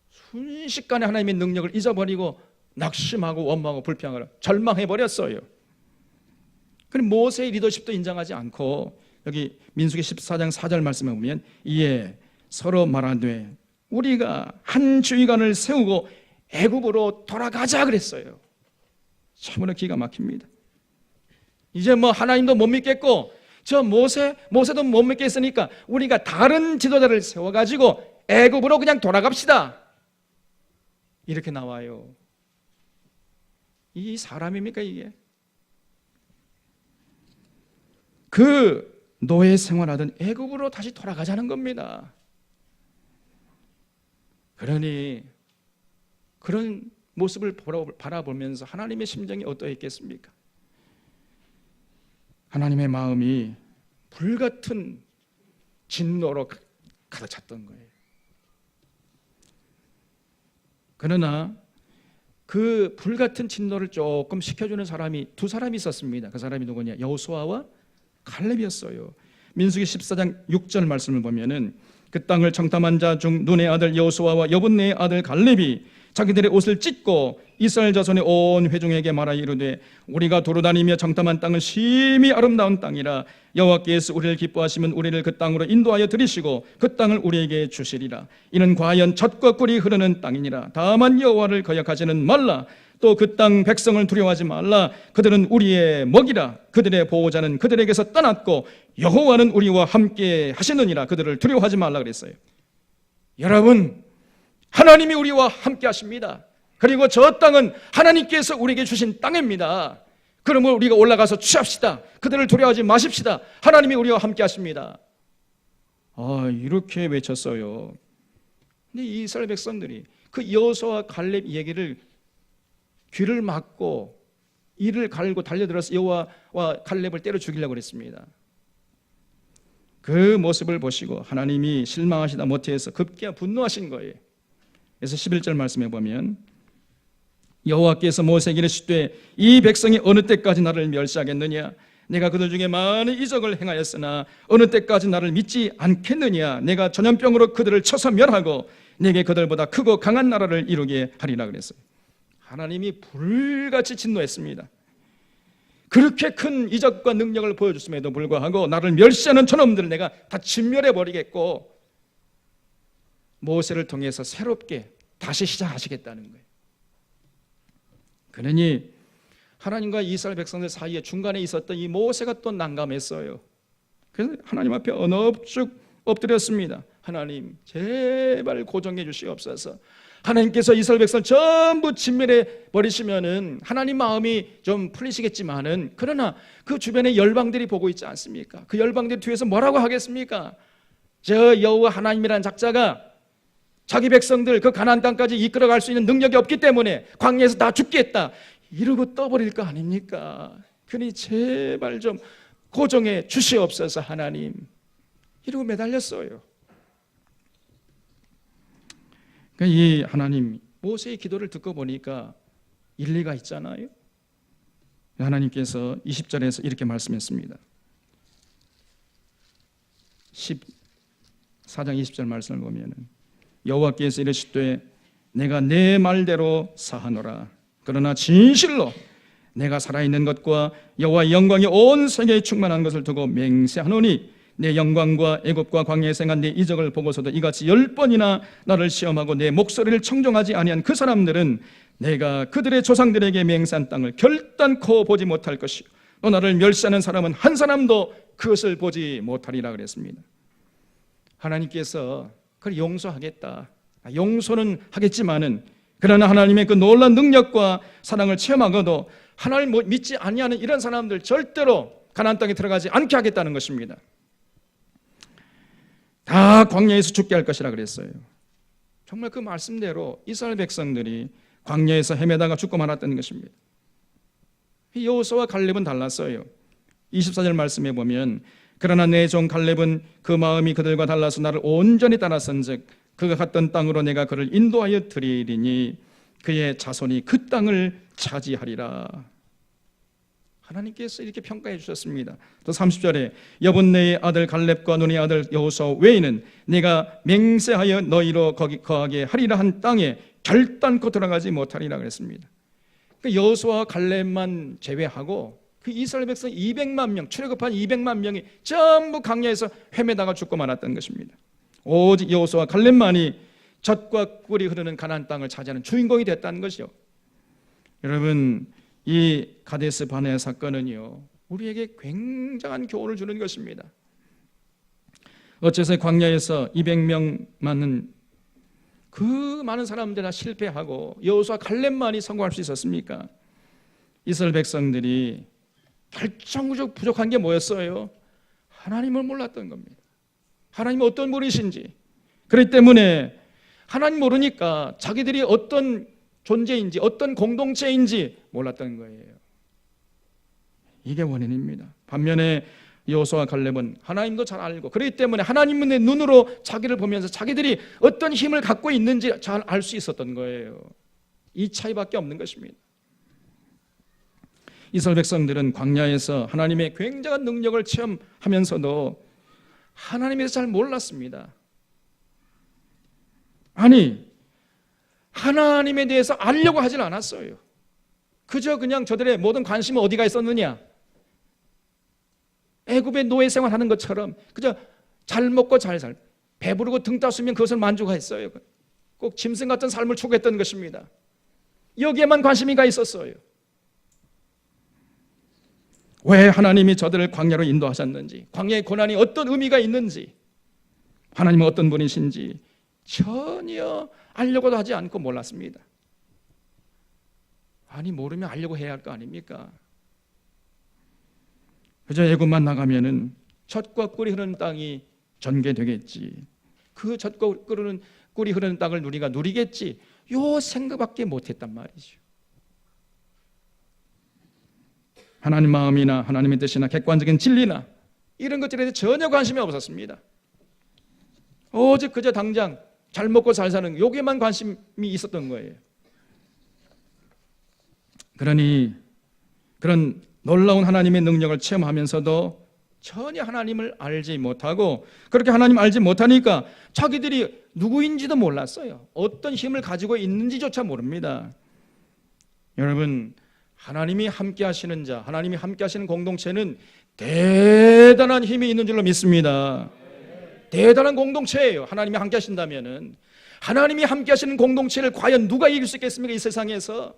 순식간에 하나님의 능력을 잊어버리고 낙심하고 원망하고 불평하고 절망해버렸어요. 그럼 모세의 리더십도 인정하지 않고 여기 민수기 14장 4절 말씀에 보면 이에 서로 말하되 우리가 한 주의관을 세우고 애굽으로 돌아가자 그랬어요. 참으로 기가 막힙니다. 이제 뭐 하나님도 못 믿겠고 저 모세도 못 믿겠으니까 우리가 다른 지도자를 세워가지고 애굽으로 그냥 돌아갑시다. 이렇게 나와요. 이 사람입니까 이게? 그 노예 생활하던 애굽으로 다시 돌아가자는 겁니다. 그러니 그런 모습을 바라보면서 하나님의 심정이 어떠했겠습니까? 하나님의 마음이 불같은 진노로 가득 찼던 거예요. 그러나 그 불같은 진노를 조금 식혀주는 사람이 두 사람이 있었습니다. 그 사람이 누구냐? 여호수아와 갈렙이었어요. 민수기 14장 6절 말씀을 보면은 그 땅을 청탐한 자 중 눈의 아들 여호수아와 여분네의 아들 갈렙이 자기들의 옷을 찢고 이스라엘 자손의 온 회중에게 말하여 이르되 우리가 두루다니며 청탐한 땅은 심히 아름다운 땅이라 여호와께서 우리를 기뻐하시면 우리를 그 땅으로 인도하여 들이시고 그 땅을 우리에게 주시리라. 이는 과연 젖과 꿀이 흐르는 땅이니라. 다만 여호와를 거역하지는 말라. 또 그 땅 백성을 두려워하지 말라. 그들은 우리의 먹이라. 그들의 보호자는 그들에게서 떠났고 여호와는 우리와 함께 하시느니라. 그들을 두려워하지 말라 그랬어요. 여러분, 하나님이 우리와 함께 하십니다. 그리고 저 땅은 하나님께서 우리에게 주신 땅입니다. 그러면 우리가 올라가서 취합시다. 그들을 두려워하지 마십시다. 하나님이 우리와 함께 하십니다. 이렇게 외쳤어요. 근데 이 이스라엘 백성들이 그 여호수아와 갈렙 얘기를 귀를 막고 이를 갈고 달려들어서 여호와와 갈렙을 때려 죽이려고 그랬습니다. 그 모습을 보시고 하나님이 실망하시다 못해서 급기야 분노하신 거예요. 그래서 11절 말씀해 보면 여호와께서 모세에게 이르시되 이 백성이 어느 때까지 나를 멸시하겠느냐? 내가 그들 중에 많은 이적을 행하였으나 어느 때까지 나를 믿지 않겠느냐? 내가 전염병으로 그들을 쳐서 멸하고 내게 그들보다 크고 강한 나라를 이루게 하리라 그랬어요. 하나님이 불같이 진노했습니다. 그렇게 큰 이적과 능력을 보여줬음에도 불구하고 나를 멸시하는 저놈들을 내가 다 진멸해 버리겠고 모세를 통해서 새롭게 다시 시작하시겠다는 거예요. 그러니 하나님과 이스라엘 백성들 사이에 중간에 있었던 이 모세가 또 난감했어요. 그래서 하나님 앞에 언업죽 엎드렸습니다. 하나님 제발 고정해 주시옵소서. 하나님께서 이스라엘 백성을 전부 진멸해 버리시면은 하나님 마음이 좀 풀리시겠지만은 그러나 그 주변에 열방들이 보고 있지 않습니까? 그 열방들 뒤에서 뭐라고 하겠습니까? 저 여호와 하나님이라는 작자가 자기 백성들 그 가나안 땅까지 이끌어갈 수 있는 능력이 없기 때문에 광야에서 다 죽겠다 이러고 떠버릴 거 아닙니까? 그러니 제발 좀 고정해 주시옵소서 하나님 이러고 매달렸어요. 이 하나님 모세의 기도를 듣고 보니까 일리가 있잖아요. 하나님께서 20절에서 이렇게 말씀했습니다. 14장 20절 말씀을 보면은 여호와께서 이르시되 내가 내 말대로 사하노라. 그러나 진실로 내가 살아있는 것과 여호와의 영광이 온 세계에 충만한 것을 두고 맹세하노니 내 영광과 애굽과 광야에서 행한 내 이적을 보고서도 이같이 10번이나 나를 시험하고 내 목소리를 청종하지 아니한 그 사람들은 내가 그들의 조상들에게 맹세한 땅을 결단코 보지 못할 것이요 또 나를 멸시하는 사람은 한 사람도 그것을 보지 못하리라 그랬습니다. 하나님께서 그걸 용서하겠다. 용서는 하겠지만은 그러나 하나님의 그 놀라운 능력과 사랑을 체험하고도 하나님을 믿지 아니하는 이런 사람들 절대로 가나안 땅에 들어가지 않게 하겠다는 것입니다. 다 광야에서 죽게 할 것이라 그랬어요. 정말 그 말씀대로 이스라엘 백성들이 광야에서 헤매다가 죽고 말았던 것입니다. 여호수아와 갈렙은 달랐어요. 24절 말씀에 보면 그러나 내 종 갈렙은 그 마음이 그들과 달라서 나를 온전히 따라선즉 그가 갔던 땅으로 내가 그를 인도하여 드리리니 그의 자손이 그 땅을 차지하리라. 하나님께서 이렇게 평가해 주셨습니다. 또 30절에 여분네의 아들 갈렙과 눈의 아들 여호수아 외에는 내가 맹세하여 너희로 거기 거하게 하리라 한 땅에 결단코 들어가지 못하리라 그랬습니다. 그러니까 여호수아와 갈렙만 제외하고 그 이스라엘 백성 200만 명, 출애굽한 200만 명이 전부 광야에서 헤매다가 죽고 말았던 것입니다. 오직 여호수아와 갈렙만이 젖과 꿀이 흐르는 가나안 땅을 차지하는 주인공이 됐다는 것이요. 여러분, 이 가데스 바네 사건은요 우리에게 굉장한 교훈을 주는 것입니다. 어째서 광야에서 200명 많은 그 많은 사람들 다 실패하고 여호수아 갈렙만이 성공할 수 있었습니까? 이스라엘 백성들이 결정적 부족한 게 뭐였어요? 하나님을 몰랐던 겁니다. 하나님이 어떤 분이신지. 그렇기 때문에 하나님 모르니까 자기들이 어떤 존재인지 어떤 공동체인지 몰랐던 거예요. 이게 원인입니다. 반면에 여호수아와 갈렙은 하나님도 잘 알고, 그렇기 때문에 하나님의 눈으로 자기를 보면서 자기들이 어떤 힘을 갖고 있는지 잘 알 수 있었던 거예요. 이 차이밖에 없는 것입니다. 이스라엘 백성들은 광야에서 하나님의 굉장한 능력을 체험하면서도 하나님에서 잘 몰랐습니다. 아니, 하나님에 대해서 알려고 하질 않았어요. 그저 그냥 저들의 모든 관심은 어디가 있었느냐? 애굽의 노예 생활하는 것처럼 그저 잘 먹고 잘 살, 배부르고 등 따스면 그것을 만족했어요. 꼭 짐승 같은 삶을 추구했던 것입니다. 여기에만 관심이 가 있었어요. 왜 하나님이 저들을 광야로 인도하셨는지, 광야의 고난이 어떤 의미가 있는지, 하나님은 어떤 분이신지 전혀 알려고도 하지 않고 몰랐습니다. 아니, 모르면 알려고 해야 할 거 아닙니까? 그저 애굽만 나가면은 젖과 꿀이 흐르는 땅이 전개되겠지, 그 젖과 꿀이 흐르는 땅을 우리가 누리겠지, 요 생각밖에 못했단 말이죠. 하나님 마음이나 하나님의 뜻이나 객관적인 진리나 이런 것들에 대해 전혀 관심이 없었습니다. 오직 그저 당장 잘 먹고 잘 사는 여기에만 관심이 있었던 거예요. 그러니 그런 놀라운 하나님의 능력을 체험하면서도 전혀 하나님을 알지 못하고, 그렇게 하나님 알지 못하니까 자기들이 누구인지도 몰랐어요. 어떤 힘을 가지고 있는지조차 모릅니다. 여러분, 하나님이 함께 하시는 자, 하나님이 함께 하시는 공동체는 대단한 힘이 있는 줄로 믿습니다. 대단한 공동체예요. 하나님이 함께 하신다면은. 하나님이 함께 하시는 공동체를 과연 누가 이길 수 있겠습니까? 이 세상에서.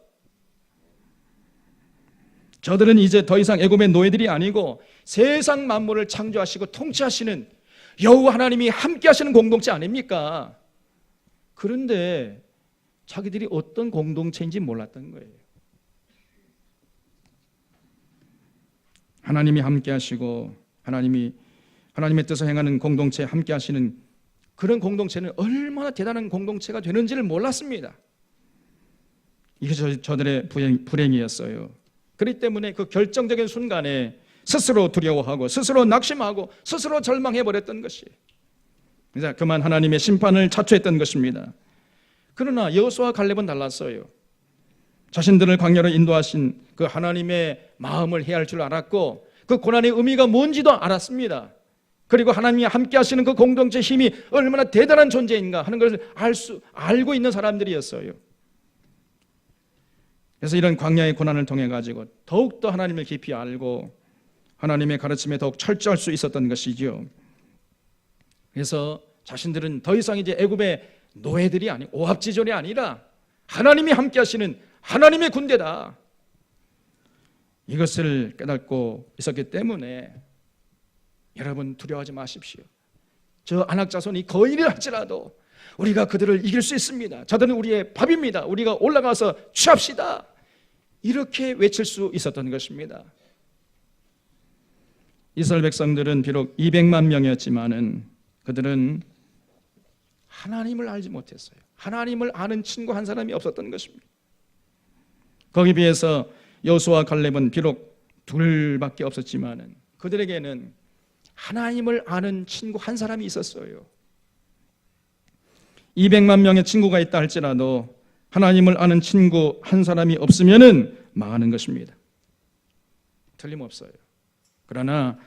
저들은 이제 더 이상 애굽의 노예들이 아니고 세상 만물을 창조하시고 통치하시는 여호와 하나님이 함께 하시는 공동체 아닙니까? 그런데 자기들이 어떤 공동체인지 몰랐던 거예요. 하나님이 함께 하시고 하나님의 뜻을 행하는 공동체에 함께 하시는 그런 공동체는 얼마나 대단한 공동체가 되는지를 몰랐습니다. 이게 저들의 불행이었어요. 그렇기 때문에 그 결정적인 순간에 스스로 두려워하고 스스로 낙심하고 스스로 절망해버렸던 것이, 이제 그만 하나님의 심판을 자초했던 것입니다. 그러나 여호수아와 갈렙은 달랐어요. 자신들을 광야로 인도하신 그 하나님의 마음을 헤아릴 줄 알았고, 그 고난의 의미가 뭔지도 알았습니다. 그리고 하나님이 함께 하시는 그 공동체 힘이 얼마나 대단한 존재인가 하는 것을 알고 있는 사람들이었어요. 그래서 이런 광야의 고난을 통해 가지고 더욱더 하나님을 깊이 알고 하나님의 가르침에 더욱 철저할 수 있었던 것이죠. 그래서 자신들은 더 이상 이제 애굽의 노예들이 아니고 오합지졸이 아니라 하나님이 함께 하시는 하나님의 군대다, 이것을 깨닫고 있었기 때문에 여러분, 두려워하지 마십시오. 저 안악자손이 거인이라 할지라도 우리가 그들을 이길 수 있습니다. 저들은 우리의 밥입니다. 우리가 올라가서 취합시다. 이렇게 외칠 수 있었던 것입니다. 이스라엘 백성들은 비록 200만 명이었지만은 그들은 하나님을 알지 못했어요. 하나님을 아는 친구 한 사람이 없었던 것입니다. 거기에 비해서 여호수아와 갈렙은 비록 둘밖에 없었지만은 그들에게는 하나님을 아는 친구 한 사람이 있었어요. 200만 명의 친구가 있다 할지라도 하나님을 아는 친구 한 사람이 없으면은 망하는 것입니다. 틀림없어요. 그러나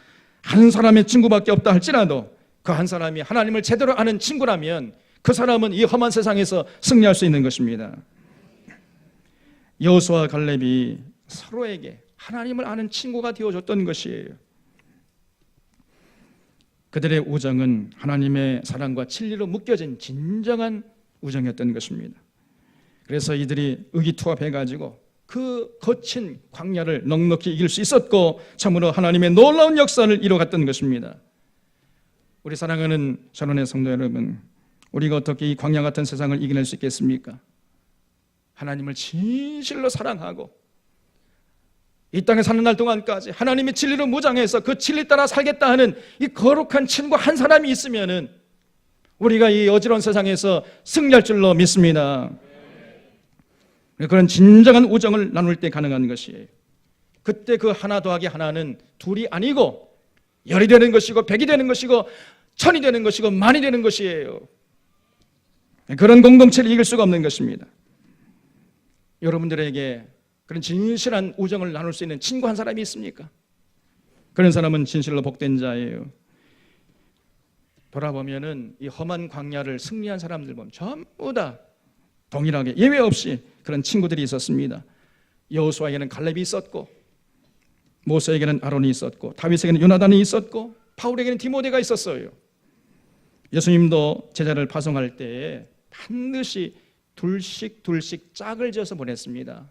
한 사람의 친구밖에 없다 할지라도 그 한 사람이 하나님을 제대로 아는 친구라면 그 사람은 이 험한 세상에서 승리할 수 있는 것입니다. 여호수아와 갈렙이 서로에게 하나님을 아는 친구가 되어줬던 것이에요. 그들의 우정은 하나님의 사랑과 진리로 묶여진 진정한 우정이었던 것입니다. 그래서 이들이 의기투합해가지고 그 거친 광야를 넉넉히 이길 수 있었고 참으로 하나님의 놀라운 역사를 이뤄갔던 것입니다. 우리 사랑하는 전원의 성도 여러분, 우리가 어떻게 이 광야 같은 세상을 이겨낼 수 있겠습니까? 하나님을 진실로 사랑하고 이 땅에 사는 날 동안까지 하나님의 진리로 무장해서 그 진리 따라 살겠다 하는 이 거룩한 친구 한 사람이 있으면은 우리가 이 어지러운 세상에서 승리할 줄로 믿습니다. 그런 진정한 우정을 나눌 때 가능한 것이에요. 그때 그 하나 더하기 하나는 둘이 아니고 열이 되는 것이고 백이 되는 것이고 천이 되는 것이고 만이 되는 것이에요. 그런 공동체를 이길 수가 없는 것입니다. 여러분들에게 그런 진실한 우정을 나눌 수 있는 친구 한 사람이 있습니까? 그런 사람은 진실로 복된 자예요. 돌아보면은 이 험한 광야를 승리한 사람들 보면 전부 다 동일하게 예외 없이 그런 친구들이 있었습니다. 여호수아에게는 갈렙이 있었고, 모세에게는 아론이 있었고, 다윗에게는 요나단이 있었고, 바울에게는 디모데가 있었어요. 예수님도 제자를 파송할 때에 반드시 둘씩 짝을 지어서 보냈습니다.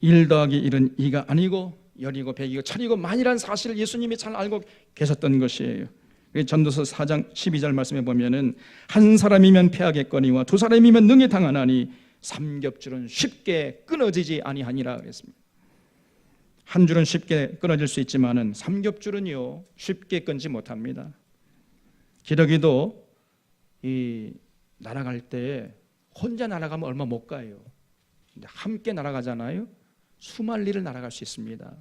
1 더하기 1은 2가 아니고 열이고 백이고 천이고 만이라는 사실을 예수님이 잘 알고 계셨던 것이에요. 전도서 4장 12절 말씀에 보면은 한 사람이면 패하겠거니와 두 사람이면 능히 당하나니 삼겹줄은 쉽게 끊어지지 아니하니라 그랬습니다. 한 줄은 쉽게 끊어질 수 있지만은 삼겹줄은요 쉽게 끊지 못합니다. 기러기도 이 날아갈 때 혼자 날아가면 얼마 못 가요. 근데 함께 날아가잖아요. 수만리를 날아갈 수 있습니다.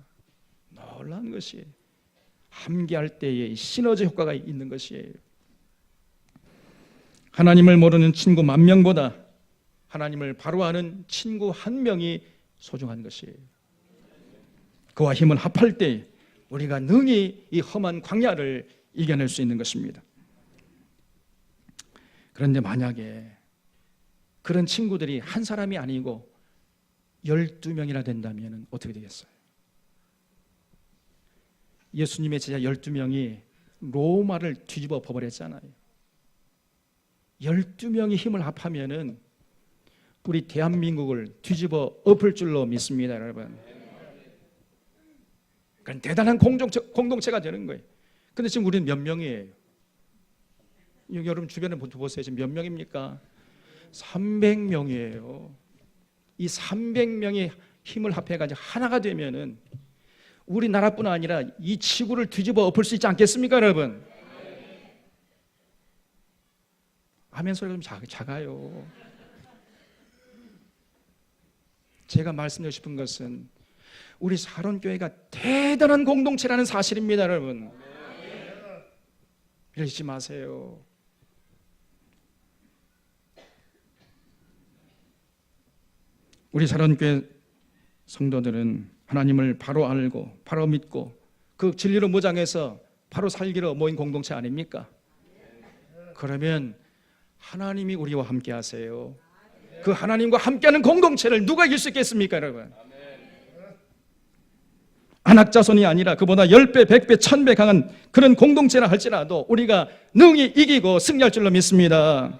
놀라운 것이에요. 함께할 때에 시너지 효과가 있는 것이에요. 하나님을 모르는 친구 10,000명보다 하나님을 바로 아는 친구 1명이 소중한 것이에요. 그와 힘을 합할 때 우리가 능히 이 험한 광야를 이겨낼 수 있는 것입니다. 그런데 만약에 그런 친구들이 한 사람이 아니고 12명이나 된다면 어떻게 되겠어요? 예수님의 제자 12명이 로마를 뒤집어 엎어버렸잖아요. 12명이 힘을 합하면은 우리 대한민국을 뒤집어 엎을 줄로 믿습니다, 여러분. 그건 대단한 공동체가 되는 거예요. 근데 지금 우리는 몇 명이에요? 여러분 주변에 보세요. 지금 몇 명입니까? 300명이에요. 이 300명이 힘을 합해가지고 하나가 되면은 우리나라뿐 아니라 이 지구를 뒤집어 엎을 수 있지 않겠습니까, 여러분? 아멘 소리가 좀 작아요. 제가 말씀드리고 싶은 것은 우리 사론교회가 대단한 공동체라는 사실입니다, 여러분. 이러지 마세요. 우리 사론교회 성도들은 하나님을 바로 알고 바로 믿고 그 진리로 무장해서 바로 살기로 모인 공동체 아닙니까? 그러면 하나님이 우리와 함께 하세요. 그 하나님과 함께하는 공동체를 누가 이길 수 있겠습니까, 여러분? 안악자손이 아니라 그보다 10배, 100배, 1000배 강한 그런 공동체라 할지라도 우리가 능히 이기고 승리할 줄로 믿습니다.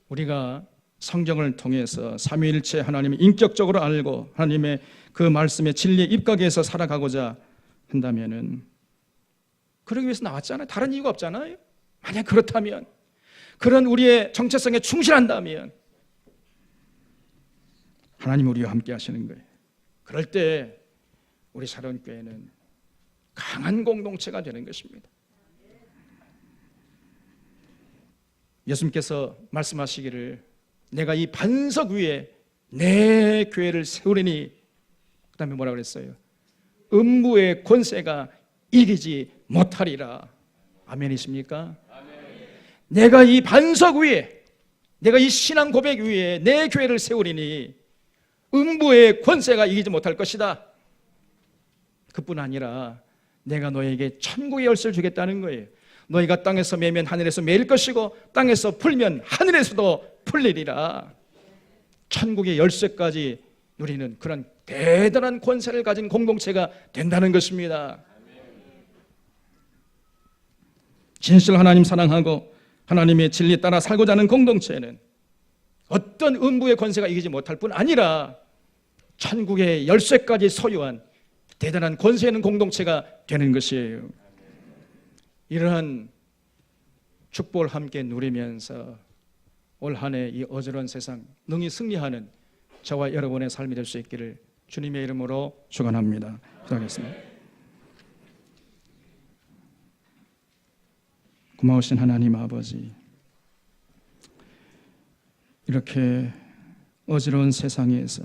우리가 성경을 통해서 삼위일체 하나님을 인격적으로 알고 하나님의 그 말씀의 진리에 입각해서 살아가고자 한다면은 그러기 위해서 나왔잖아요. 다른 이유가 없잖아요. 만약 그렇다면, 그런 우리의 정체성에 충실한다면 하나님 우리와 함께 하시는 거예요. 그럴 때 우리 사론교회는 강한 공동체가 되는 것입니다. 예수님께서 말씀하시기를 내가 이 반석 위에 내 교회를 세우리니, 그 다음에 뭐라고 그랬어요? 음부의 권세가 이기지 못하리라. 아멘이십니까? 아멘. 내가 이 반석 위에, 내가 이 신앙 고백 위에 내 교회를 세우리니 음부의 권세가 이기지 못할 것이다. 그뿐 아니라 내가 너에게 천국의 열쇠를 주겠다는 거예요. 너희가 땅에서 매면 하늘에서 매일 것이고 땅에서 풀면 하늘에서도 풀리리라. 천국의 열쇠까지 누리는 그런 대단한 권세를 가진 공동체가 된다는 것입니다. 진실 하나님 사랑하고 하나님의 진리 따라 살고자 하는 공동체는 어떤 음부의 권세가 이기지 못할 뿐 아니라 천국의 열쇠까지 소유한 대단한 권세 있는 공동체가 되는 것이에요. 이러한 축복을 함께 누리면서 올 한 해 이 어지러운 세상 능히 승리하는 저와 여러분의 삶이 될 수 있기를 주님의 이름으로 축원합니다. 기도하겠습니다. 고마우신 하나님 아버지, 이렇게 어지러운 세상에서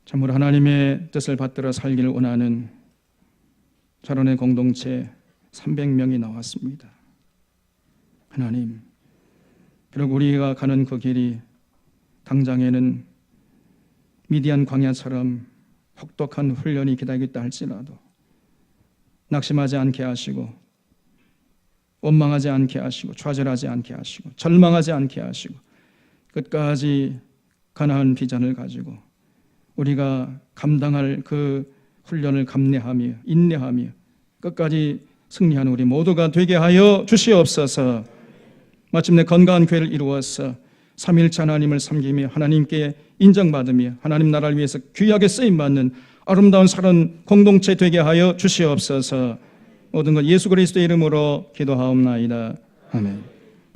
참으로 하나님의 뜻을 받들어 살기를 원하는 자론의 공동체 300명이 나왔습니다. 하나님, 비록 우리가 가는 그 길이 당장에는 미디안 광야처럼 혹독한 훈련이 기다리고 있다 할지라도 낙심하지 않게 하시고 원망하지 않게 하시고 좌절하지 않게 하시고 절망하지 않게 하시고 끝까지 가나안 비전을 가지고 우리가 감당할 그 훈련을 감내하며 인내하며 끝까지 승리하는 우리 모두가 되게 하여 주시옵소서. 마침내 건강한 교회를 이루어서 삼위일체 하나님을 섬기며 하나님께 인정받으며 하나님 나라를 위해서 귀하게 쓰임받는 아름다운 사랑 공동체 되게 하여 주시옵소서. 모든 것 예수 그리스도의 이름으로 기도하옵나이다. 아멘.